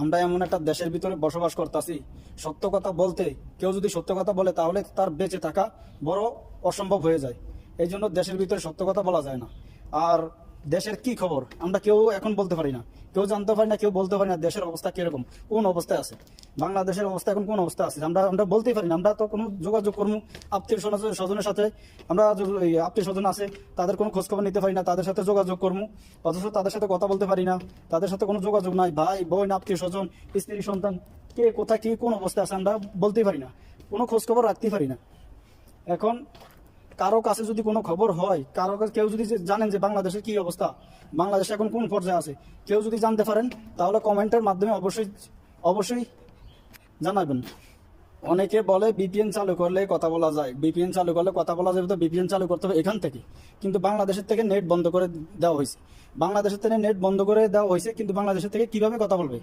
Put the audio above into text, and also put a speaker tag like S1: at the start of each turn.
S1: আমরা এমন একটা দেশের ভিতরে বসবাস করতেছি, সত্য কথা বলতে কেউ যদি সত্য কথা বলে তাহলে তার বেঁচে থাকা বড় অসম্ভব হয়ে যায়। এই জন্য দেশের ভিতরে সত্য কথা বলা যায় না। আর দেশের কি খবর আমরা কেউ এখন বলতে পারি না, কেউ জানতে পারি না, কেউ বলতে পারি না দেশের অবস্থা কিরকম, কোন অবস্থায় আছে, বাংলাদেশের অবস্থা এখন কোন অবস্থা আছে আমরা আমরা বলতেই পারি না। আমরা তো কোনো যোগাযোগ করবো আত্মীয় স্বজনের সাথে, আমরা আত্মীয় স্বজন আছে তাদের কোনো খোঁজখবর নিতে পারি না, তাদের সাথে যোগাযোগ করবো অথচ তাদের সাথে কথা বলতে পারি না, তাদের সাথে কোনো যোগাযোগ নাই, ভাই বোন আত্মীয় স্বজন স্ত্রী সন্তান কে কোথায় কি কোন অবস্থায় আছে আমরা বলতেই পারি না, কোনো খোঁজখবর রাখতেই পারি না। এখন কারো কাছে যদি কোনো খবর হয়, কারো কাছে কেউ যদি জানেন যে বাংলাদেশের কি অবস্থা, বাংলাদেশ এখন কোন পর্যায়ে আছে, কেউ যদি জানতে পারেন তাহলে কমেন্টের মাধ্যমে অবশ্যই অবশ্যই জানাবেন। অনেকে বলে বিপিএন চালু করলে কথা বলা যায়, বিপিএন চালু করলে কথা বলা যাবে, তো বিপিএন চালু করতে হবে এখান থেকে। কিন্তু বাংলাদেশের থেকে নেট বন্ধ করে দেওয়া হয়েছে, বাংলাদেশের থেকে নেট বন্ধ করে দেওয়া হয়েছে, কিন্তু বাংলাদেশের থেকে কিভাবে কথা বলবে?